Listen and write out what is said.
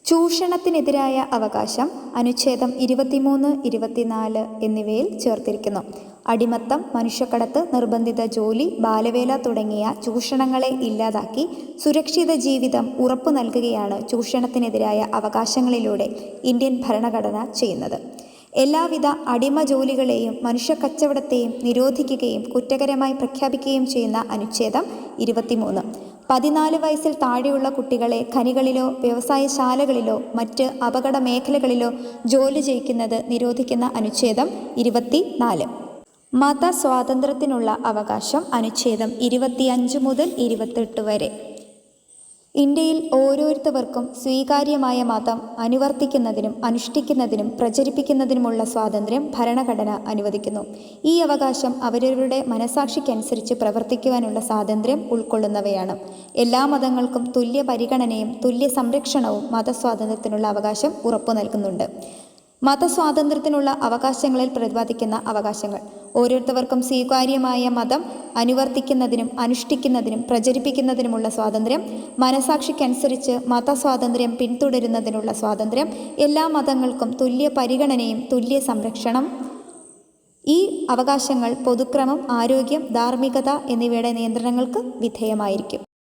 ചൂഷണത്തിനെതിരായ അവകാശം അനുച്ഛേദം 23, 24 എന്നിവയിൽ ചേർത്തിരിക്കുന്നു. അടിമത്തം, മനുഷ്യക്കടത്ത്, നിർബന്ധിത ജോലി, ബാലവേല തുടങ്ങിയ ചൂഷണങ്ങളെ ഇല്ലാതാക്കി സുരക്ഷിത ജീവിതം ഉറപ്പു നൽകുകയാണ് ചൂഷണത്തിനെതിരായ അവകാശങ്ങളിലൂടെ ഇന്ത്യൻ ഭരണഘടന ചെയ്യുന്നത്. എല്ലാവിധ അടിമ ജോലികളെയും മനുഷ്യക്കച്ചവടത്തെയും നിരോധിക്കുകയും കുറ്റകരമായി പ്രഖ്യാപിക്കുകയും ചെയ്യുന്ന അനുച്ഛേദം 23. 14 വയസ്സിൽ താഴെയുള്ള കുട്ടികളെ ഖനികളിലോ വ്യവസായശാലകളിലോ മറ്റ് അപകട മേഖലകളിലോ ജോലി ചെയ്യിക്കുന്നത് നിരോധിക്കുന്ന അനുച്ഛേദം 24. മതസ്വാതന്ത്ര്യത്തിനുള്ള അവകാശം അനുച്ഛേദം 25 മുതൽ 28 വരെ. ഇന്ത്യയിൽ ഓരോരുത്തർക്കും സ്വീകാര്യമായ മതം അനുവർത്തിക്കുന്നതിനും അനുഷ്ഠിക്കുന്നതിനും പ്രചരിപ്പിക്കുന്നതിനുമുള്ള സ്വാതന്ത്ര്യം ഭരണഘടന അനുവദിക്കുന്നു. ഈ അവകാശം അവരവരുടെ മനസാക്ഷിക്കനുസരിച്ച് പ്രവർത്തിക്കുവാനുള്ള സ്വാതന്ത്ര്യം ഉൾക്കൊള്ളുന്നവയാണ്. എല്ലാ മതങ്ങൾക്കും തുല്യ പരിഗണനയും തുല്യ സംരക്ഷണവും മതസ്വാതന്ത്ര്യത്തിനുള്ള അവകാശം ഉറപ്പു നൽകുന്നുണ്ട്. മതസ്വാതന്ത്ര്യത്തിനുള്ള അവകാശങ്ങളിൽ പ്രതിപാദിക്കുന്ന അവകാശങ്ങൾ: ഓരോരുത്തർക്കും സ്വീകാര്യമായ മതം അനുവർത്തിക്കുന്നതിനും അനുഷ്ഠിക്കുന്നതിനും പ്രചരിപ്പിക്കുന്നതിനുമുള്ള സ്വാതന്ത്ര്യം, മനസാക്ഷിക്കനുസരിച്ച് മതസ്വാതന്ത്ര്യം പിന്തുടരുന്നതിനുള്ള സ്വാതന്ത്ര്യം, എല്ലാ മതങ്ങൾക്കും തുല്യ പരിഗണനയും തുല്യ സംരക്ഷണം. ഈ അവകാശങ്ങൾ പൊതുക്രമം, ആരോഗ്യം, ധാർമ്മികത എന്നിവയുടെ നിയന്ത്രണങ്ങൾക്ക് വിധേയമായിരിക്കും.